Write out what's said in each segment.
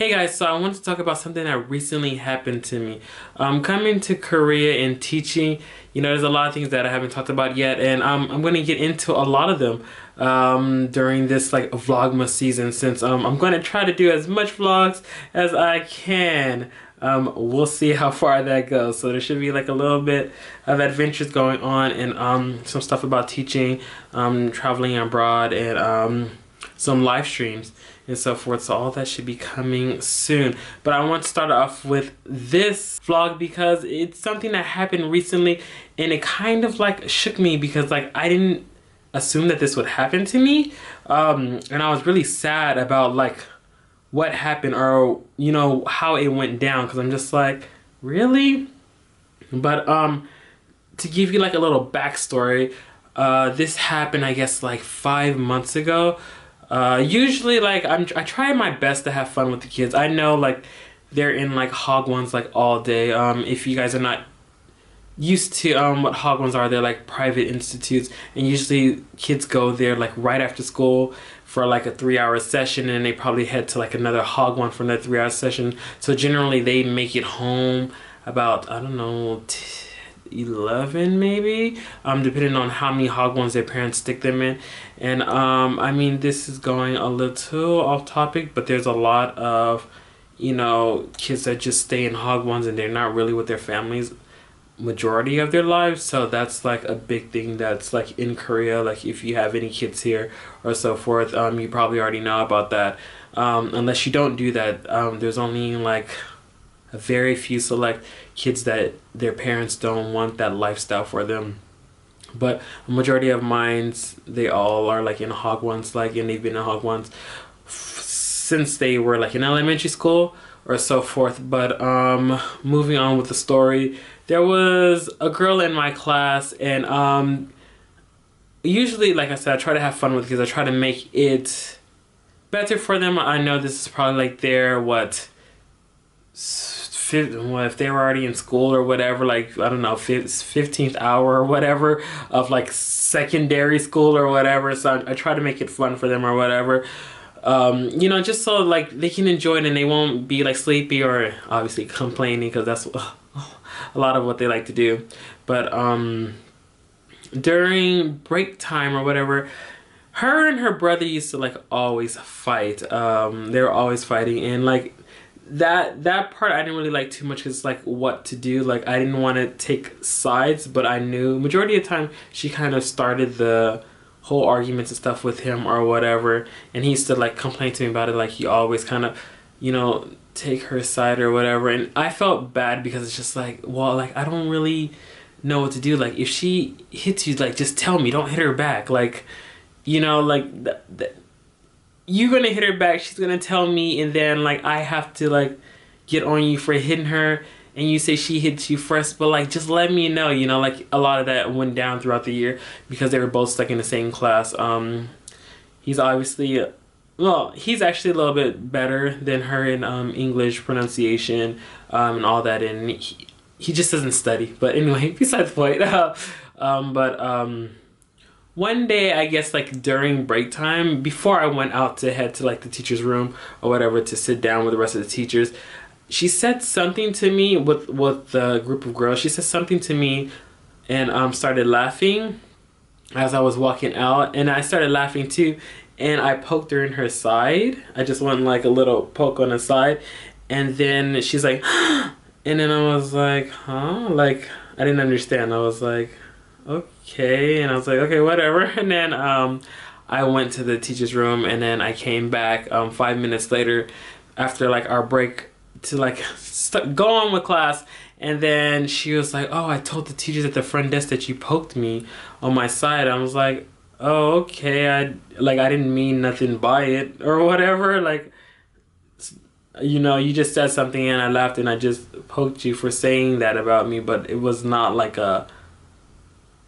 Hey guys, so I want to talk about something that recently happened to me. Coming to Korea and teaching, there's a lot of things that I haven't talked about yet, and I'm going to get into a lot of them during this like Vlogmas season, since I'm going to try to do as much vlogs as I can. We'll see how far that goes. So there should be like a little bit of adventures going on, and some stuff about teaching, traveling abroad, and some live streams and so forth. So all that should be coming soon. But I want to start off with this vlog because it's something that happened recently, and it kind of like shook me because like I didn't assume that this would happen to me. And I was really sad about like what happened, or how it went down, because I'm just like, really? But to give you like a little backstory, this happened I guess like 5 months ago. Usually like I try my best to have fun with the kids. I know like they're in like Hogwarts like all day. If you guys are not used to what Hogwarts are, they're like private institutes, and usually kids go there like right after school for like a 3-hour session, and they probably head to like another Hogwarts for another 3-hour session. So generally they make it home about, I don't know, 11 maybe, depending on how many Hogwarts their parents stick them in. And I mean, this is going a little off topic, but there's a lot of kids that just stay in Hogwarts and they're not really with their families majority of their lives. So that's like a big thing that's like in Korea. Like if you have any kids here or so forth, you probably already know about that. Unless you don't do that, there's only like a very few select kids that their parents don't want that lifestyle for them. But a majority of mines, they all are like in Hogwarts, like, and they've been in Hogwarts since they were like in elementary school or so forth. But moving on with the story, there was a girl in my class, and usually, like I said, I try to have fun with kids. I try to make it better for them. I know this is probably like their if they were already in school or whatever, like, I don't know, 15th hour or whatever of like secondary school or whatever. So I try to make it fun for them or whatever. Just so like they can enjoy it and they won't be like sleepy or obviously complaining, because that's a lot of what they like to do. But during break time or whatever, her and her brother used to like always fight. They were always fighting, and like that part I didn't really like too much, because like what to do, like I didn't want to take sides, but I knew majority of the time she kind of started the whole arguments and stuff with him or whatever, and he used to like complain to me about it, like he always kind of take her side or whatever. And I felt bad because it's just like, well, like I don't really know what to do. Like if she hits you, like just tell me, don't hit her back, like like you're gonna hit her back, she's gonna tell me, and then like I have to like get on you for hitting her, and you say she hits you first. But like just let me know. Like a lot of that went down throughout the year because they were both stuck in the same class. He's obviously he's actually a little bit better than her in English pronunciation and all that, and he just doesn't study. But anyway, besides the point. One day, I guess like during break time, before I went out to head to like the teacher's room or whatever to sit down with the rest of the teachers, she said something to me with the group of girls. She said something to me, and started laughing as I was walking out, and I started laughing too, and I poked her in her side. I just went like a little poke on the side, and then she's like and then I was like, huh? Like I didn't understand. I was like, okay, and I was like, okay, whatever. And then I went to the teacher's room, and then I came back 5 minutes later after like our break to like go on with class. And then she was like, oh, I told the teachers at the front desk that you poked me on my side. I was like, oh, okay, I didn't mean nothing by it or whatever, like you just said something and I laughed and I just poked you for saying that about me. But it was not like a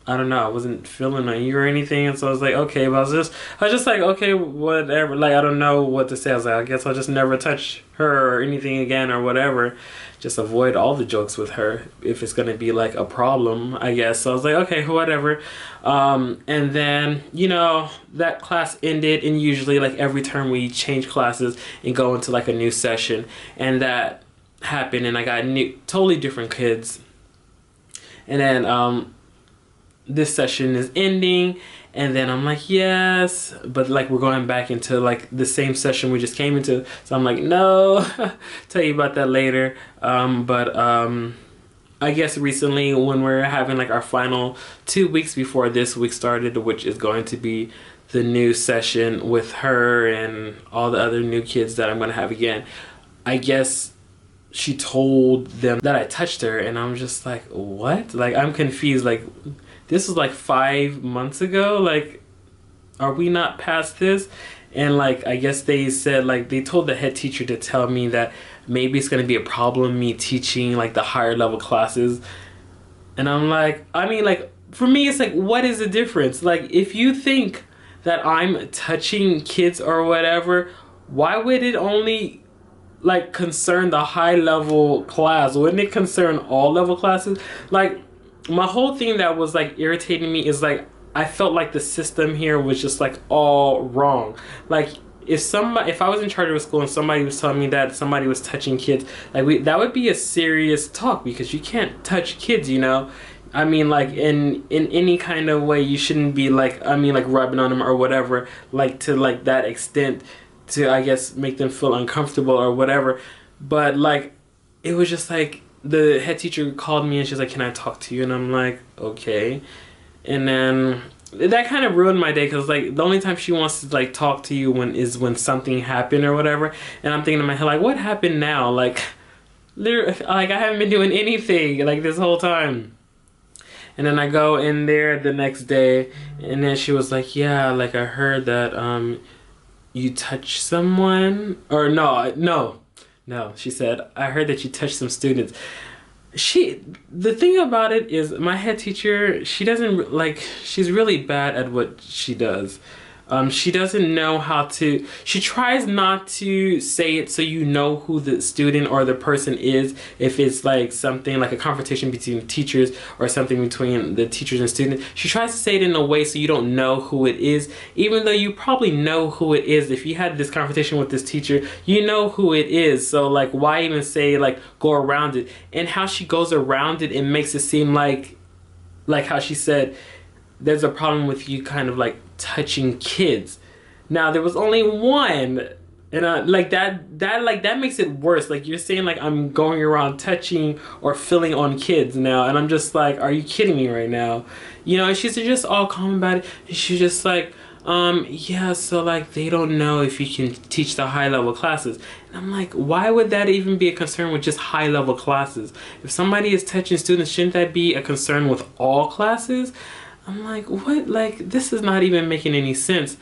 I don't know, I wasn't feeling on you or anything. And so I was like, okay, but I was just like, okay, whatever. Like, I don't know what to say. I was like, I guess I'll just never touch her or anything again or whatever. Just avoid all the jokes with her if it's going to be like a problem, I guess. So I was like, okay, whatever. And then, you know, that class ended, and usually like every term we change classes and go into like a new session. And that happened, and I got totally different kids. And then, this session is ending, and then I'm like, yes, but like we're going back into like the same session we just came into. So I'm like, no. Tell you about that later. I guess recently when we're having like our final 2 weeks before this week started, which is going to be the new session with her and all the other new kids that I'm going to have again, I guess she told them that I touched her, and I'm just like, what? Like, I'm confused. Like, this was like 5 months ago. Like, are we not past this? And like, I guess they said, like, they told the head teacher to tell me that maybe it's gonna be a problem me teaching like the higher level classes. And I'm like, I mean, like, for me, it's like, what is the difference? Like, if you think that I'm touching kids or whatever, why would it only like concern the high level class? Wouldn't it concern all level classes? Like, my whole thing that was like irritating me is like, I felt like the system here was just like all wrong. Like, if I was in charge of a school and somebody was telling me that somebody was touching kids, like that would be a serious talk, because you can't touch kids, you know. I mean, like, in any kind of way, you shouldn't be like, I mean, like rubbing on them or whatever, like to like that extent to, I guess, make them feel uncomfortable or whatever. But like, it was just like, the head teacher called me and she's like, can I talk to you? And I'm like, okay. And then that kind of ruined my day, because like the only time she wants to like talk to you is when something happened or whatever. And I'm thinking in my head, like, what happened now? Like, literally, like, I haven't been doing anything like this whole time. And then I go in there the next day, and then she was like, yeah, like, I heard that you touched someone. Or no, she said, I heard that you touched some students. The thing about it is, my head teacher, she doesn't, like, she's really bad at what she does. She doesn't know how to, she tries not to say it so you know who the student or the person is, if it's like something like a confrontation between teachers or something between the teachers and students. She tries to say it in a way so you don't know who it is, even though you probably know who it is. If you had this confrontation with this teacher, you know who it is. So like, why even say like go around it? And how she goes around it and makes it seem like how she said, there's a problem with you kind of like touching kids. Now there was only one, and like that makes it worse. Like, you're saying like I'm going around touching or filling on kids now, and I'm just like, are you kidding me right now? You know, and she's just all calm about it, and she's just like, yeah, so like they don't know if you can teach the high level classes. And I'm like, why would that even be a concern with just high level classes? If somebody is touching students, shouldn't that be a concern with all classes? I'm like, what? Like, this is not even making any sense,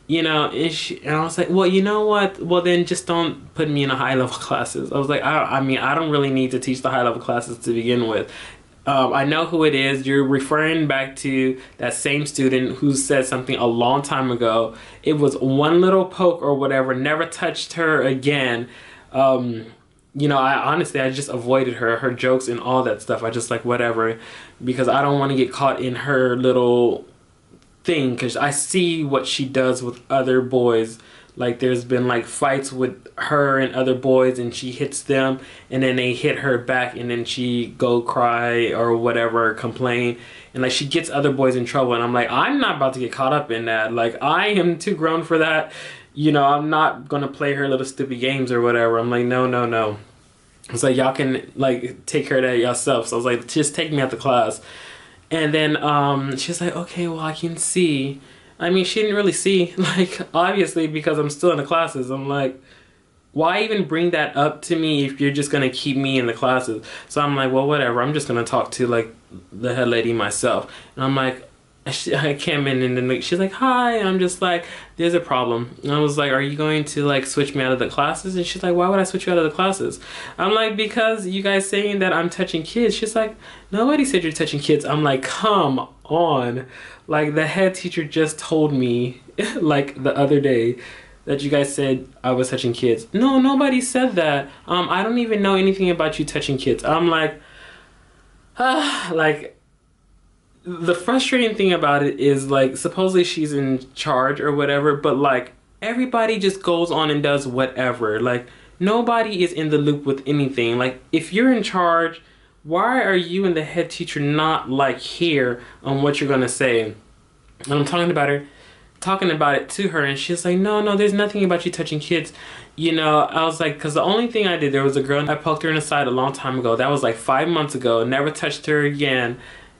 you know. And I was like, well, you know what? Well, then just don't put me in the high level classes. I was like, I mean, I don't really need to teach the high level classes to begin with. I know who it is. You're referring back to that same student who said something a long time ago. It was one little poke or whatever, never touched her again. You know, I just avoided her jokes and all that stuff. I just like, whatever, because I don't want to get caught in her little thing, because I see what she does with other boys. Like, there's been like fights with her and other boys, and she hits them, and then they hit her back, and then she go cry or whatever, complain, and like she gets other boys in trouble. And I'm like, I'm not about to get caught up in that. Like, I am too grown for that. You know, I'm not gonna play her little stupid games or whatever. I'm like, no. It's like, y'all can like take care of that yourself. So I was like, just take me out the class. And then she's like, okay, well, I can see. I mean, she didn't really see, like, obviously, because I'm still in the classes. I'm like, why even bring that up to me if you're just gonna keep me in the classes? So I'm like, well, whatever. I'm just gonna talk to like the head lady myself. And I'm like, I came in, and then she's like, hi, and I'm just like, there's a problem. And I was like, are you going to like switch me out of the classes? And she's like, why would I switch you out of the classes? I'm like, because you guys saying that I'm touching kids. She's like, nobody said you're touching kids. I'm like, come on? Like, the head teacher just told me, like, the other day that you guys said I was touching kids. No, nobody said that. I don't even know anything about you touching kids. I'm like, like, the frustrating thing about it is, like, supposedly she's in charge or whatever, but, like, everybody just goes on and does whatever. Like, nobody is in the loop with anything. Like, if you're in charge, why are you and the head teacher not, like, here on what you're gonna say? And I'm talking about it to her, and she's like, no, there's nothing about you touching kids. You know, I was like, because the only thing I did, there was a girl, I poked her in the side a long time ago. That was like 5 months ago. Never touched her again.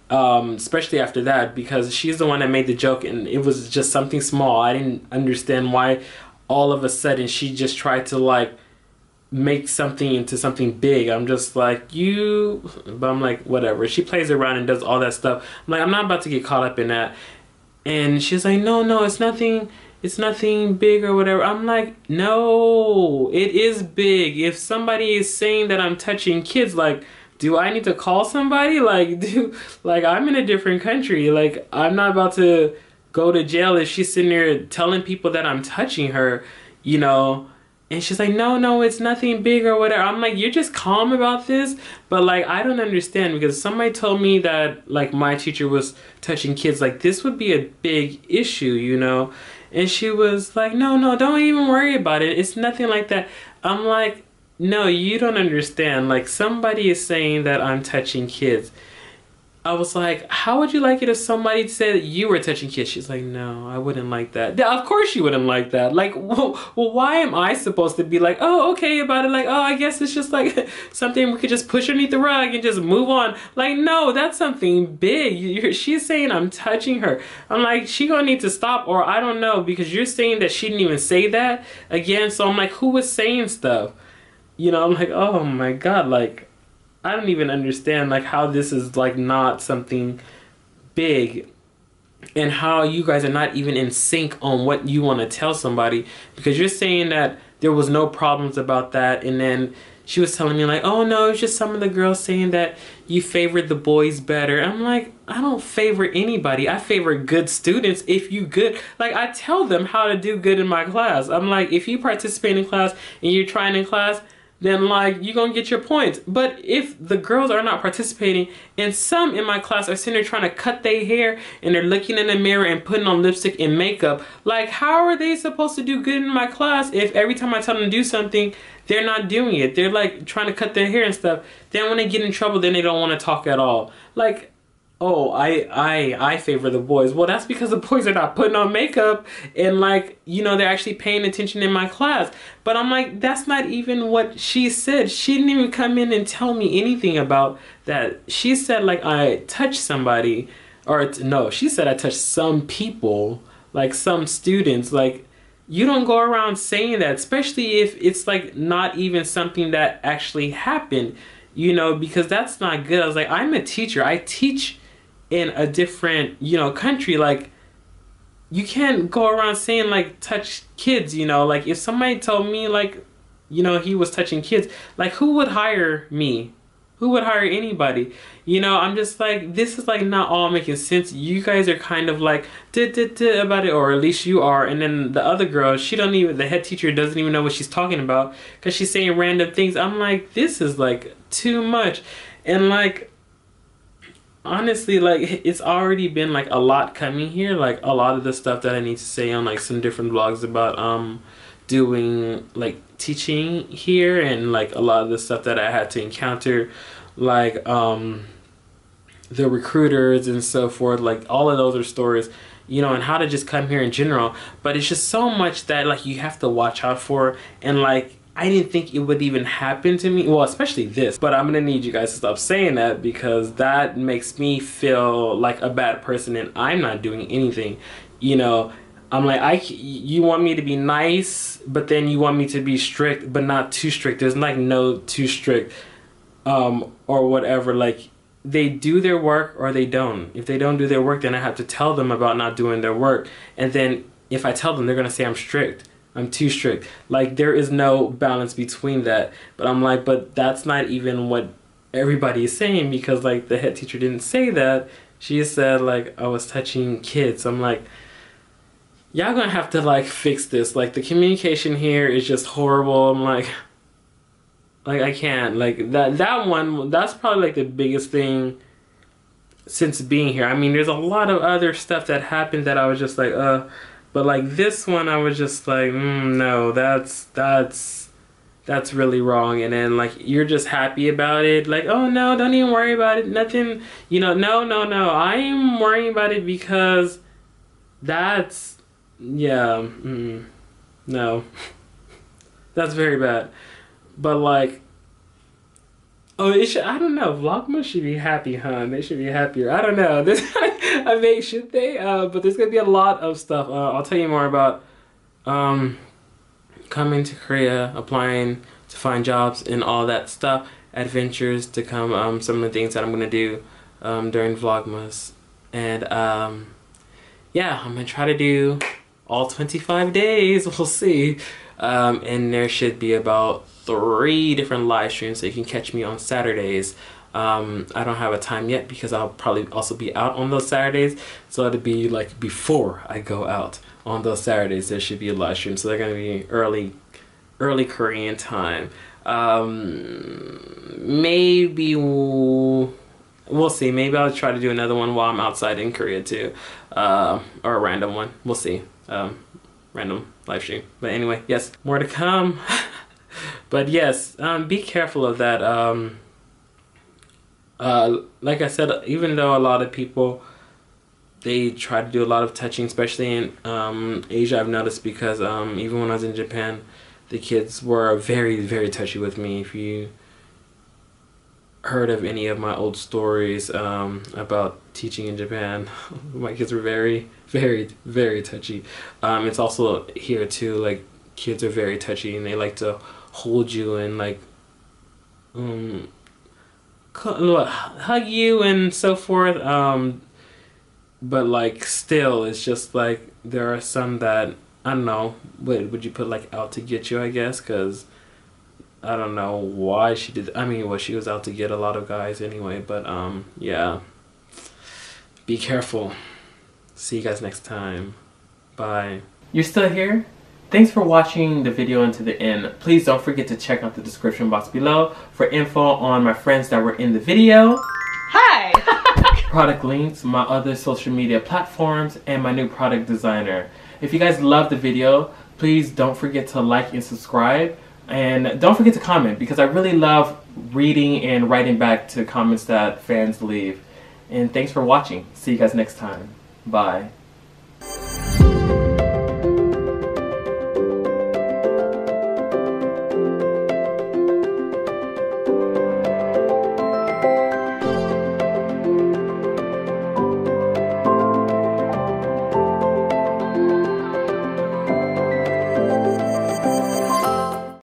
Especially after that, because she's the one that made the joke, and it was just something small. I didn't understand why all of a sudden she just tried to, like, make something into something big. I'm just like, but I'm like, whatever. She plays around and does all that stuff. I'm like, I'm not about to get caught up in that. And she's like, no, it's nothing big or whatever. I'm like, no, it is big. If somebody is saying that I'm touching kids, like, do I need to call somebody? Like, I'm in a different country. Like, I'm not about to go to jail if she's sitting there telling people that I'm touching her, you know? And she's like, no, it's nothing big or whatever. I'm like, you're just calm about this? But, like, I don't understand, because somebody told me that, like, my teacher was touching kids. Like, this would be a big issue, you know? And she was like, no, don't even worry about it. It's nothing like that. I'm like, no, you don't understand. Like, somebody is saying that I'm touching kids. I was like, how would you like it if somebody said that you were touching kids? She's like, no, I wouldn't like that. Yeah, of course you wouldn't like that. Like, well, why am I supposed to be like, oh, okay about it? Like, oh, I guess it's just like something we could just push underneath the rug and just move on. Like, no, that's something big. She's saying I'm touching her. I'm like, she gonna need to stop, or I don't know, because you're saying that she didn't even say that again. So I'm like, who was saying stuff? You know, I'm like, oh my God, like, I don't even understand, like, how this is, like, not something big, and how you guys are not even in sync on what you want to tell somebody, because you're saying that there was no problems about that, and then she was telling me, like, oh no, it's just some of the girls saying that you favored the boys better. I'm like, I don't favor anybody. I favor good students. If you good, like, I tell them how to do good in my class. I'm like, if you participate in class and you're trying in class, then, like, you're gonna get your points. But if the girls are not participating, and some in my class are sitting there trying to cut their hair, and they're looking in the mirror and putting on lipstick and makeup, like, how are they supposed to do good in my class if every time I tell them to do something, they're not doing it? They're, like, trying to cut their hair and stuff. Then when they get in trouble, then they don't want to talk at all. Like, oh, I favor the boys. Well, that's because the boys are not putting on makeup, and, like, you know, they're actually paying attention in my class. But I'm like, that's not even what she said. She didn't even come in and tell me anything about that. She said, like, I touched somebody, or no, she said I touched some people, like some students. Like, you don't go around saying that, especially if it's, like, not even something that actually happened, you know, because that's not good. I was like, I'm a teacher. I teach in a different, you know, country. Like, you can't go around saying, like, touch kids, you know? Like, if somebody told me, like, you know, he was touching kids, like, who would hire me? Who would hire anybody? You know, I'm just like, this is, like, not all making sense. You guys are kind of like about it, or at least you are. And then the other girl, the head teacher doesn't even know what she's talking about, because she's saying random things. I'm like, this is, like, too much. And, like, honestly, like, it's already been, like, a lot coming here. Like, a lot of the stuff that I need to say on, like, some different vlogs about doing, like, teaching here, and, like, a lot of the stuff that I had to encounter, like, the recruiters and so forth. Like, all of those are stories, you know, and how to just come here in general. But it's just so much that, like, you have to watch out for. And, like, I didn't think it would even happen to me. Well, especially this. But I'm gonna need you guys to stop saying that, because that makes me feel like a bad person, and I'm not doing anything. You know, I'm like, you want me to be nice, but then you want me to be strict, but not too strict. There's, like, no too strict, or whatever. Like, they do their work or they don't. If they don't do their work, then I have to tell them about not doing their work. And then if I tell them, they're gonna say I'm strict. I'm too strict. Like, there is no balance between that. But I'm like, but that's not even what everybody is saying, because, like, the head teacher didn't say that. She said like I was touching kids. I'm like, y'all gonna have to like fix this. Like the communication here is just horrible. I'm like I can't. Like that one, that's probably like the biggest thing since being here. I mean, there's a lot of other stuff that happened that I was just like, but like this one, I was just like, no, that's really wrong. And then like you're just happy about it, like, oh no, don't even worry about it, nothing, you know. No, I am worrying about it because that's, yeah, no. That's very bad. But like, oh, it should, I don't know, Vlogmas should be happy, huh? They should be happier. I don't know. This, I mean, should they? But there's gonna be a lot of stuff. I'll tell you more about coming to Korea, applying to find jobs and all that stuff, adventures to come, some of the things that I'm gonna do during Vlogmas. And yeah, I'm gonna try to do all 25 days. We'll see. And there should be about 3 different live streams, so you can catch me on Saturdays. I don't have a time yet because I'll probably also be out on those Saturdays, so it'll be like before I go out on those Saturdays. There should be a live stream, so they're gonna be early Korean time. Maybe we'll see. Maybe I'll try to do another one while I'm outside in Korea too, or a random one. We'll see. Random live stream. But anyway, yes, more to come. But yes, be careful of that. Like I said, even though a lot of people, they try to do a lot of touching, especially in Asia, I've noticed, because even when I was in Japan, the kids were very, very touchy with me. If you heard of any of my old stories about teaching in Japan, my kids were very, very, very touchy. It's also here too, like kids are very touchy and they like to hold you and like hug you and so forth. But like still, it's just like there are some that, I don't know, would you put like out to get you, I guess, because I don't know why she did. I mean, well, she was out to get a lot of guys anyway, but yeah. Be careful. See you guys next time. Bye. You're still here? Thanks for watching the video until the end. Please don't forget to check out the description box below for info on my friends that were in the video. Hi! Product links, my other social media platforms, and my new product designer. If you guys love the video, please don't forget to like and subscribe. And don't forget to comment, because I really love reading and writing back to comments that fans leave. And thanks for watching. See you guys next time. Bye.